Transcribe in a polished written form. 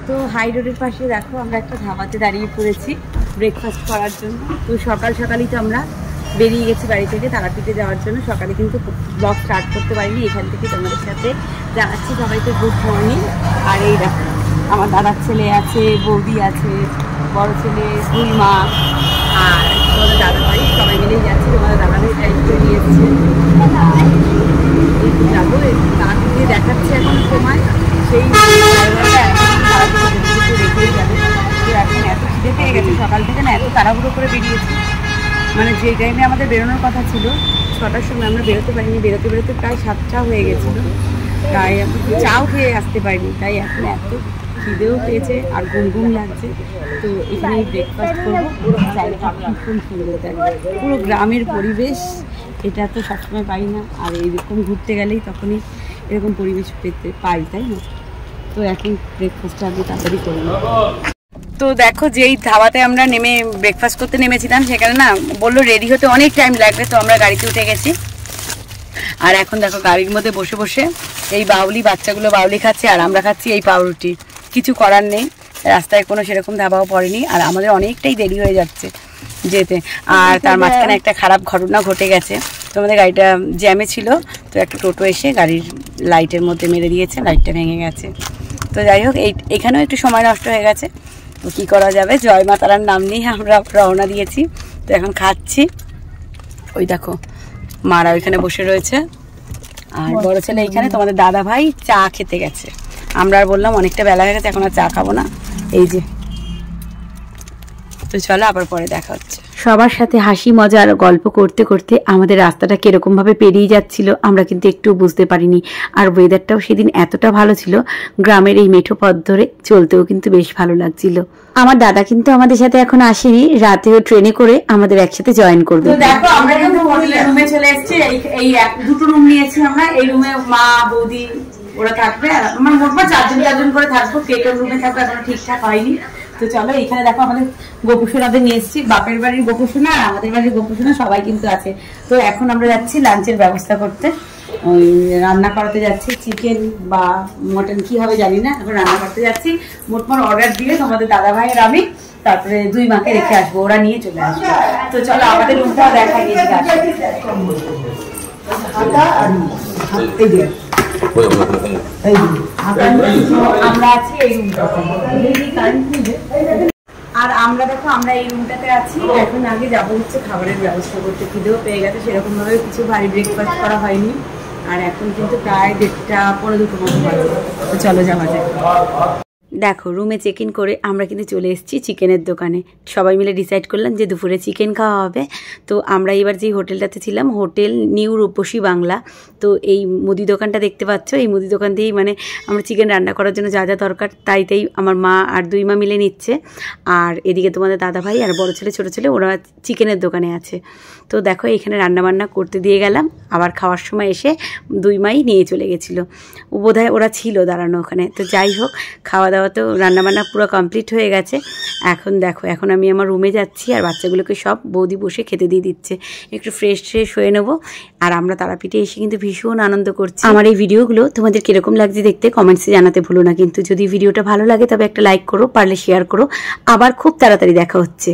তো হাই রোডের পাশে দেখো আমরা একটা ধাবাতে দাঁড়িয়ে পড়েছি ব্রেকফাস্ট করার জন্য। তো সকাল সকালই তো আমরা বেরিয়ে গেছি বাড়ি থেকে তারাপীঠে যাওয়ার জন্য। সকালে কিন্তু ব্লগ স্টার্ট করতে পারিনি, এখান থেকে তোমাদের সাথে জানাচ্ছি সবাইকে গুড মর্নিং। আর এই দেখো আমার দাদার ছেলে আছে, বৌদি আছে, বড় ছেলে, দুই মা, আর তোমাদের দাদা ভাই সবাই মিলেই যাচ্ছে। তোমাদের দাদা ভাই ড্রাইভ করে নিয়েছে, যাবো তাকে দেখাচ্ছে এখন সময় সেই রেখেই যাবে। তো এখন এত খিদে পেয়ে গেছে সকাল থেকে না, এত তাড়াহুড়ো করে বেরিয়েছি, মানে যে টাইমে আমাদের বেরোনোর কথা ছিল 6টার সময় আমরা বেরোতে পারিনি। বেরোতে বেরোতে প্রায় 7টা হয়ে গেছিলো, তাই চাও খেয়ে আসতে পারিনি। তাই এখন এত খিদেও পেয়েছে আর ঘুম লাগছে। তো এখানে ব্রেকফাস্ট করবো। জায়গাটা ভীষণ সুন্দর, পুরো গ্রামের পরিবেশ, এটা তো সবসময় পাই না। আর এইরকম ঘুরতে গেলেই তখনই এরকম পরিবেশ পেতে পাই, তাই না? তো এখন ব্রেকফাস্টটা আমি তাড়াতাড়ি করবো। তো দেখো যেই ধাবাতে আমরা নেমে ব্রেকফাস্ট করতে নেমেছিলাম সেখানে না বললো রেডি হতে অনেক টাইম লাগবে। তো আমরা গাড়িতে উঠে গেছি, আর এখন দেখো গাড়ির মধ্যে বসে বসে এই বাউলি, বাচ্চাগুলো বাউলি খাচ্ছে আর আমরা খাচ্ছি এই পাউরুটি। কিছু করার নেই, রাস্তায় কোনো সেরকম ধাবাও পড়েনি আর আমাদের অনেকটাই দেরি হয়ে যাচ্ছে যেতে। আর তার মাঝখানে একটা খারাপ ঘটনা ঘটে গেছে। তোমাদের গাড়িটা জ্যামে ছিল, তো একটা টোটো এসে গাড়ির লাইটের মধ্যে মেরে দিয়েছে, লাইটটা ভেঙে গেছে। তো যাই হোক এখানেও একটু সময় নষ্ট হয়ে গেছে। তো কী করা যাবে, জয় মা তারার নাম নিয়ে আমরা রওনা দিয়েছি। তো এখন খাচ্ছি, ওই দেখো মারা ওইখানে বসে রয়েছে আর বড় ছেলে এইখানে। তোমাদের দাদা ভাই চা খেতে গেছে, আমরা আর বললাম অনেকটা বেলা হয়ে গেছে, এখন আর চা খাবো না, এই যে। তো চলো আবার পরে দেখা হচ্ছে। সবার সাথে হাসি মজা আর গল্প করতে করতে আমাদের রাস্তাটা কিরকম ভাবে পেরিয়ে যাচ্ছিল আমরা কিন্তু একটু বুঝতে পারিনি। আর ওয়েদারটাও সেদিন এতটা ভালো ছিল, গ্রামের এই মেঠো পথ ধরে চলতেও কিন্তু বেশ ভালো লাগছিল। আমার দাদা কিন্তু আমাদের সাথে এখন আসেনি, রাতেও ট্রেনে করে আমাদের একসাথে জয়েন করবে। তো দেখো আমরা কিন্তু হোটেলের রুমে চলে এসেছি। এই দুটো রুম নিয়েছি আমরা, এই রুমে মা বৌদি ওরা থাকবে, আমার মোটমাট 4জন করে থাকবো। কে কোন রুমে থাকবে এখনো ঠিকঠাক হয়নি। তো চলো এখানে দেখো আমাদের গোপুসোনাদের নিয়ে এসেছি, বাপের বাড়ির গোপুসোনা আর আমাদের বাড়ির গোপুসোনা সবাই কিন্তু আছে। তো এখন আমরা যাচ্ছি লাঞ্চের ব্যবস্থা করতে, ওই রান্না করাতে যাচ্ছি। চিকেন বা মটন কি হবে জানি না, এখন রান্না করতে যাচ্ছি। মোটমাট অর্ডার দিয়ে তোমাদের দাদা ভাই আর আমি, তারপরে দুই মাকে রেখে আসবো, ওরা নিয়ে চলে আসবে। তো চলো আমাদের রুমটাও দেখা গিয়েছি। আমরা আছি এই রুমটাতে, আর আমরা দেখো আমরা এই রুমটাতে আছি। এখন আগে যাবো হচ্ছে খাবারের ব্যবস্থা করতে, খিদেও পেয়ে গেছে, সেরকম ভাবে কিছু ভারী ব্রেকফাস্ট করা হয়নি। আর এখন কিন্তু প্রায় 1:30 পৌনে 2টো মতো বাজে। তো চলো যাওয়া যায়। দেখো রুমে চেক ইন করে আমরা কিন্তু চলে এসেছি চিকেনের দোকানে। সবাই মিলে ডিসাইড করলাম যে দুপুরে চিকেন খাওয়া হবে। তো আমরা এবার যেই হোটেলটাতে ছিলাম, হোটেল নিউ রূপসী বাংলা। তো এই মুদি দোকানটা দেখতে পাচ্ছ, এই মুদি দোকান দিয়েই মানে আমরা চিকেন রান্না করার জন্য যা যা দরকার তাই আমার মা আর দুই মা মিলে নিচ্ছে। আর এদিকে তোমাদের দাদা ভাই আর বড় ছেলে ছোটো ছেলে ওরা চিকেনের দোকানে আছে। তো দেখো এখানে রান্নাবান্না করতে দিয়ে গেলাম, আবার খাওয়ার সময় এসে দুই মাই নিয়ে চলে গেছিলো, বোধহয় ওরা ছিল দাঁড়ানো ওখানে। তো যাই হোক খাওয়া দাওয়া তো রান্নাবান্না পুরো কমপ্লিট হয়ে গেছে। এখন দেখো এখন আমি আমার রুমে যাচ্ছি আর বাচ্চাগুলোকে সব বৌদি বসে খেতে দিয়ে দিচ্ছে, একটু ফ্রেশ হয়ে নেবো। আর আমরা তারাপীঠে এসে কিন্তু ভীষণ আনন্দ করছি। আমার এই ভিডিওগুলো তোমাদের কিরকম লাগছে দেখতে কমেন্টসে জানাতে ভুলো না। কিন্তু যদি ভিডিওটা ভালো লাগে তবে একটা লাইক করো, পারলে শেয়ার করো। আবার খুব তাড়াতাড়ি দেখা হচ্ছে।